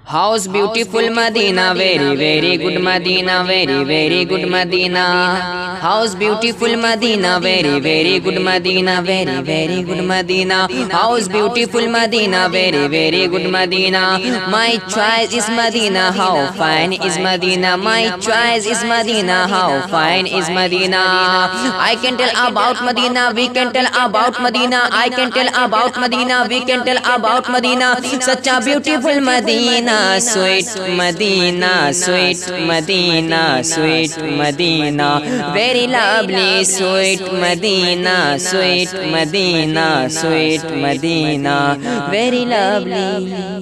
How's beautiful Medina, very very good Medina, very very good Medina. How's beautiful Medina, very very good Medina, very very good Medina. How's beautiful Medina, very very good Medina. My choice is Medina, how fine is Medina. My choice is Medina, how fine is Medina. I can tell about Medina, we can tell about Medina. I can tell about Medina, we can tell about Medina. Such a beautiful Medina. Sweet Medina, sweet Medina, sweet Medina, very lovely, sweet Medina, sweet Medina, sweet Medina, very lovely.